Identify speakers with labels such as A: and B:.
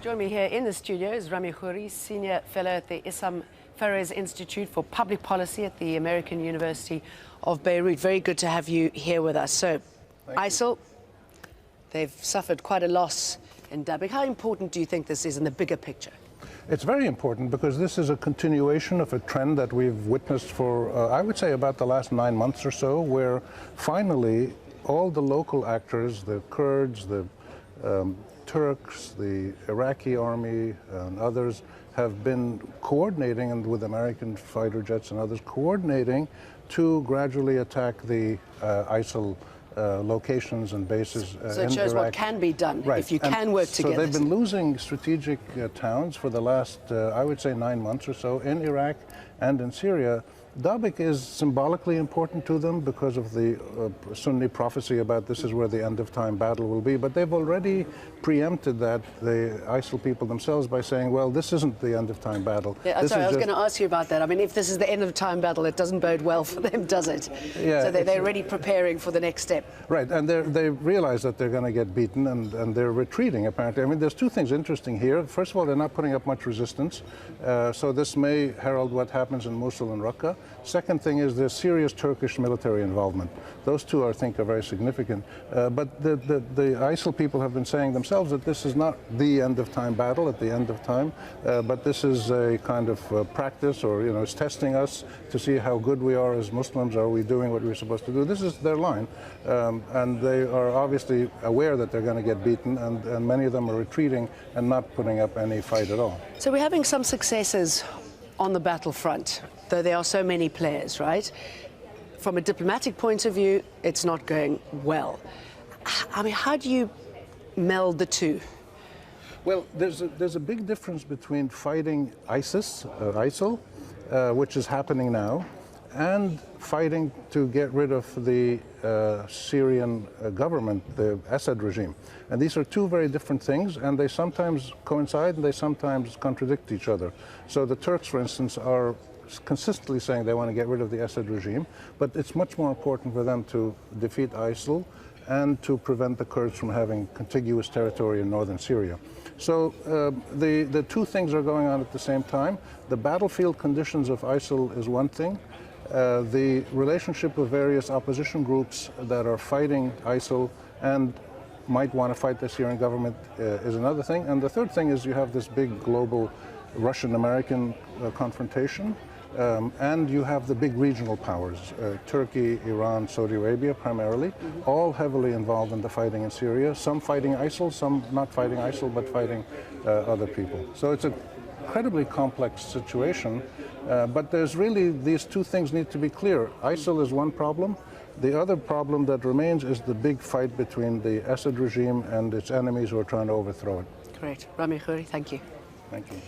A: Join me here in the studio is Rami Khoury, Senior Fellow at the Issam Fares Institute for Public Policy at the American University of Beirut. Very good to have you here with us. So, ISIL, they've suffered quite a loss in Dabiq. How important do you think this is in the bigger picture?
B: It's very important because this is a continuation of a trend that we've witnessed for, I would say, about the last 9 months or so, where finally all the local actors, the Kurds, the Turks, the Iraqi army, and others have been coordinating, and with American fighter jets and others, coordinating to gradually attack the ISIL locations and bases
A: so it shows
B: Iraq.
A: What can be done if you
B: And
A: can work together.
B: So they've been losing strategic towns for the last, I would say, 9 months or so in Iraq and in Syria. Dabiq is symbolically important to them because of the Sunni prophecy about this is where the end-of-time battle will be. But they've already preempted that, the ISIL people themselves, by saying, well, this isn't the end-of-time battle.
A: Yeah, sorry, I was going to ask you about that. I mean, if this is the end-of-time battle, it doesn't bode well for them, does it?
B: Yeah,
A: so they're already preparing for the next step.
B: Right, and they realize that they're going to get beaten, and they're retreating, apparently. I mean, there's two things interesting here. First of all, they're not putting up much resistance, so this may herald what happens in Mosul and Raqqa. Second thing is there's serious Turkish military involvement. Those two, I think, are very significant. But the ISIL people have been saying themselves that this is not the end-of-time battle at the end of time, but this is a kind of practice, or, you know, it's testing us to see how good we are as Muslims. Are we doing what we're supposed to do? This is their line. And they are obviously aware that they're going to get beaten, and many of them are retreating and not putting up any fight at all.
A: So we're having some successes on the battlefront, though there are so many players, right? From a diplomatic point of view, it's not going well. I mean, how do you meld the two?
B: Well, there's a big difference between fighting ISIL, which is happening now, and fighting to get rid of the Syrian government, the Assad regime. And these are two very different things, and they sometimes coincide and they sometimes contradict each other. So the Turks, for instance, are consistently saying they want to get rid of the Assad regime, but it's much more important for them to defeat ISIL and to prevent the Kurds from having contiguous territory in northern Syria. So the two things are going on at the same time. The battlefield conditions of ISIL is one thing. The relationship of various opposition groups that are fighting ISIL and might want to fight the Syrian government is another thing. And the third thing is you have this big global Russian-American confrontation, and you have the big regional powers, Turkey, Iran, Saudi Arabia primarily, all heavily involved in the fighting in Syria, some fighting ISIL, some not fighting ISIL, but fighting other people. So it's an incredibly complex situation, but there's really, these two things need to be clear. ISIL is one problem. The other problem that remains is the big fight between the Assad regime and its enemies who are trying to overthrow it.
A: Great. Rami Khoury, thank you.
B: Thank you.